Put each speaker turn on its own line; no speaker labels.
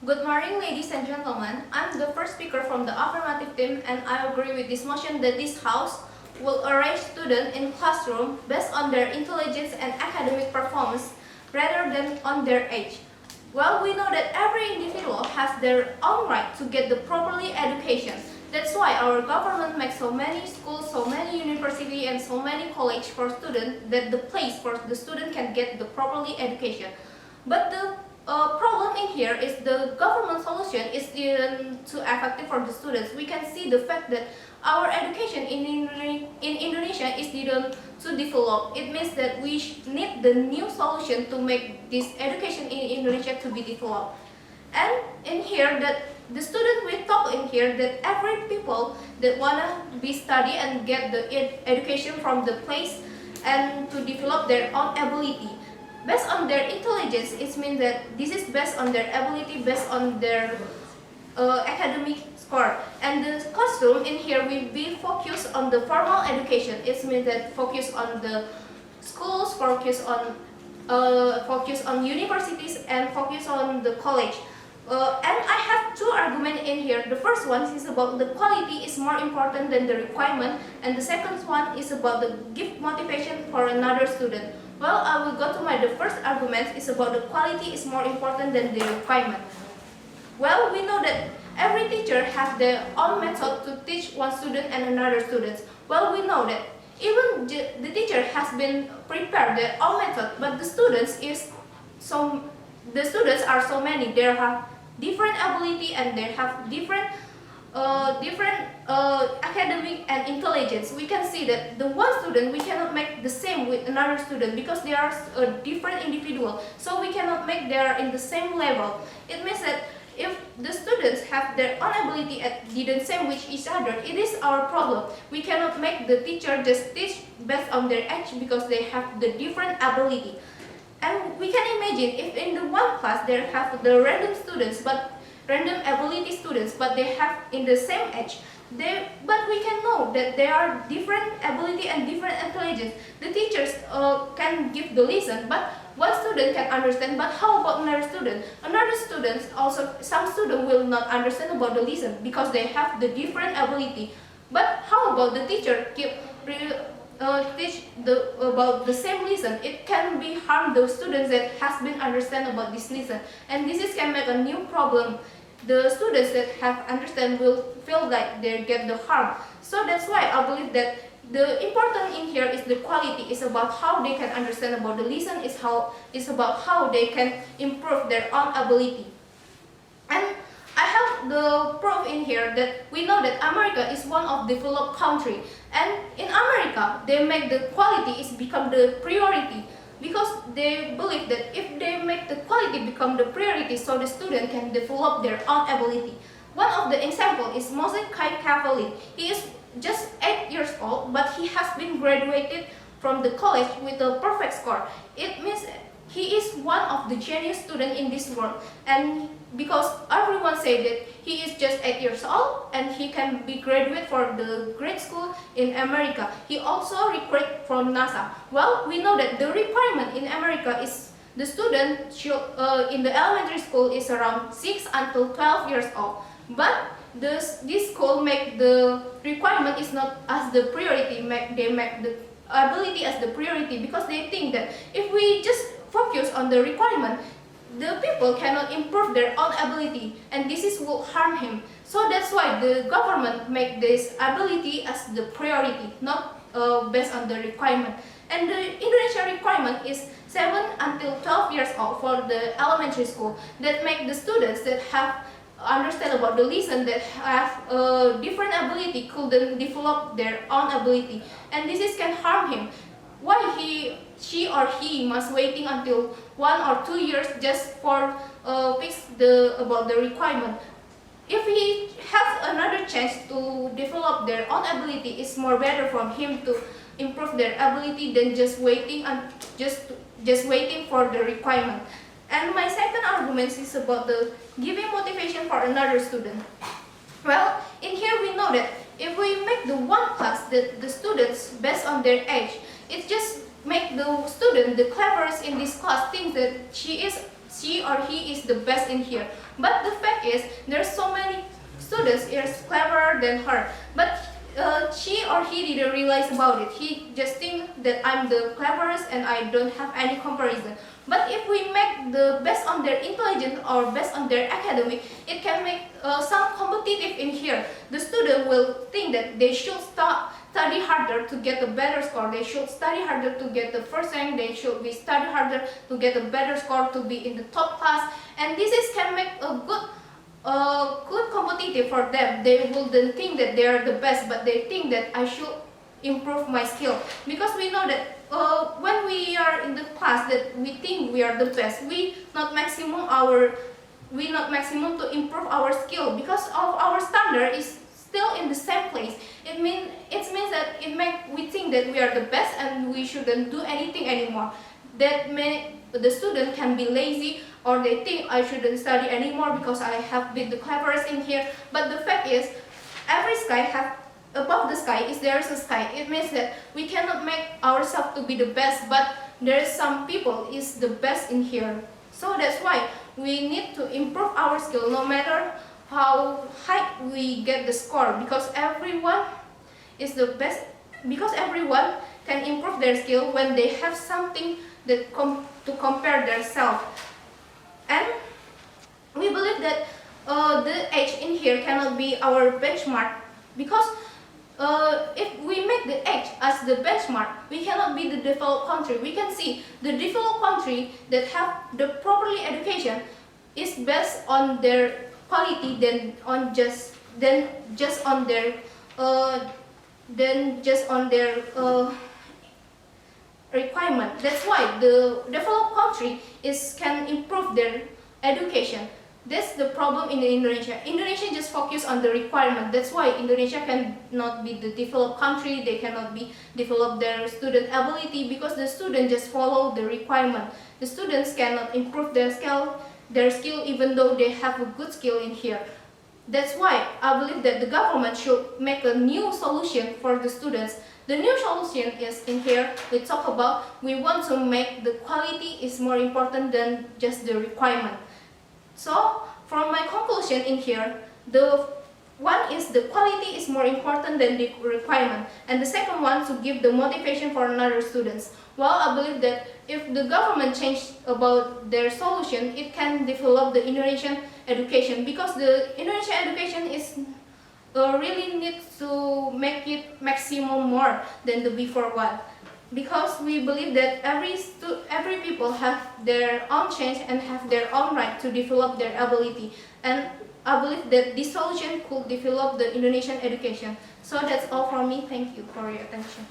Good morning, ladies and gentlemen. I'm the first speaker from the affirmative team, and I agree with this motion that this House will arrange students in classroom based on their intelligence and academic performance rather than on their age. Well, we know that every individual has their own right to get the properly education. That's why our government makes so many schools, so many universities, and so many colleges for students that the place for the student can get the properly education. But the problem in here is the government solution is too effective for the students. We can see the fact that our education in Indonesia is didn't to develop. It means that we need the new solution to make this education in Indonesia to be developed. And in here that the student will talk in here that every people that wanna be study and get the education from the place and to develop their own ability. Based on their intelligence, it means that this is based on their ability, based on their academic score. And the classroom in here will be focused on the formal education. It means that focus on the schools, focus on universities, and focus on the college. And I have two arguments in here. The first one is about the quality is more important than the requirement, and the second one is about the give motivation for another student. Well, I will go to the first argument is about the quality is more important than the requirement. Well, we know that every teacher has their own method to teach one student and another student. Well, we know that even the teacher has been prepared their own method, but the students are so many. They have different ability and they have different academic and intelligence. We can see that the one student we cannot make the same with another student because they are a different individual. So we cannot make they are in the same level. It means that if the students have their own ability and didn't same with each other, it is our problem. We cannot make the teacher just teach based on their age because they have the different ability. And we can imagine if in the one class they have the random ability students, but they have in the same age. But we can know that they are different ability and different intelligence. The teachers can give the lesson, but one student can understand. But how about another student? Another students also, some student will not understand about the lesson because they have the different ability. But how about the teacher teach about the same lesson? It can be harm those students that has been understand about this lesson, and this can make a new problem. The students that have understand will feel like they get the harm. So that's why I believe that the important in here is the quality. Is about how they can understand about the lesson. Is about how they can improve their own ability. And I have the proof in here that we know that America is one of developed country, and in America they make the quality is become the priority because they believe that if they make the quality become the priority, so the student can develop their own ability. One of the example is Moses Kavali. He is just 8 years old, but he has been graduated from the college with a perfect score. It means he is one of the genius student in this world, and because everyone say that he is just 8 years old and he can be graduate for the grade school in America. He also recruit from NASA. Well, we know that the requirement in America is the student should, in the elementary school is around 6 until 12 years old. But this school make the requirement is not as the priority. They make the ability as the priority because they think that if we just focus on the requirement, the people cannot improve their own ability, and this will harm him. So that's why the government make this ability as the priority, not based on the requirement. And the Indonesia requirement is 7 until 12 years old for the elementary school. That make the students that have understand about the lesson, that have different ability, couldn't develop their own ability, and this can harm him. Why she or he must waiting until 1 or 2 years just for fix about the requirement? If he has another chance to develop their own ability, it's more better for him to improve their ability than just waiting and just waiting for the requirement. And my second argument is about the giving motivation for another student. Well, in here we know that if we make the one class that the students based on their age, it just make the student, the cleverest in this class, think that she is she or he is the best in here. But the fact is, there's so many students is cleverer than her. But she or he didn't realize about it. He just think that I'm the cleverest and I don't have any comparison. But if we make the based on their intelligence or based on their academic, it can make some competitive in here. The student will think that they should study harder to get a better score. They should study harder to get the first rank. They should be study harder to get a better score to be in the top class. And this is can make a good competitive for them. They wouldn't think that they are the best, but they think that I should improve my skill, because we know that when we are in the class that we think we are the best, we not maximum to improve our skill because of our standard is still in the same place. It means that we think that we are the best and we shouldn't do anything anymore. That the student can be lazy, or they think I shouldn't study anymore because I have been the cleverest in here. But the fact is, every sky have above the sky is there is a sky. It means that we cannot make ourselves to be the best, but there is some people is the best in here. So that's why we need to improve our skill no matter how high we get the score, because everyone is the best, because everyone can improve their skill when they have something that to compare themselves. And we believe that the age in here cannot be our benchmark, because if we make the age as the benchmark, we cannot be the developed country. We can see the developed country that have the properly education is based on their quality than just on their requirement. That's why the developed country can improve their education. That's the problem in Indonesia. Indonesia just focus on the requirement. That's why Indonesia cannot be the developed country. They cannot develop their student ability, because the students just follow the requirement. The students cannot improve their skill even though they have a good skill in here. That's why I believe that the government should make a new solution for the students. The new solution is in here. We talk about we want to make the quality is more important than just the requirement. So from my conclusion in here, the one is the quality is more important than the requirement, and the second one to give the motivation for another students. Well, I believe that if the government change about their solution, it can develop the Indonesian education, because the Indonesian education is really needs to make it maximum more than the before one, because we believe that every people have their own change and have their own right to develop their ability, and I believe that this solution could develop the Indonesian education. So that's all from me. Thank you for your attention.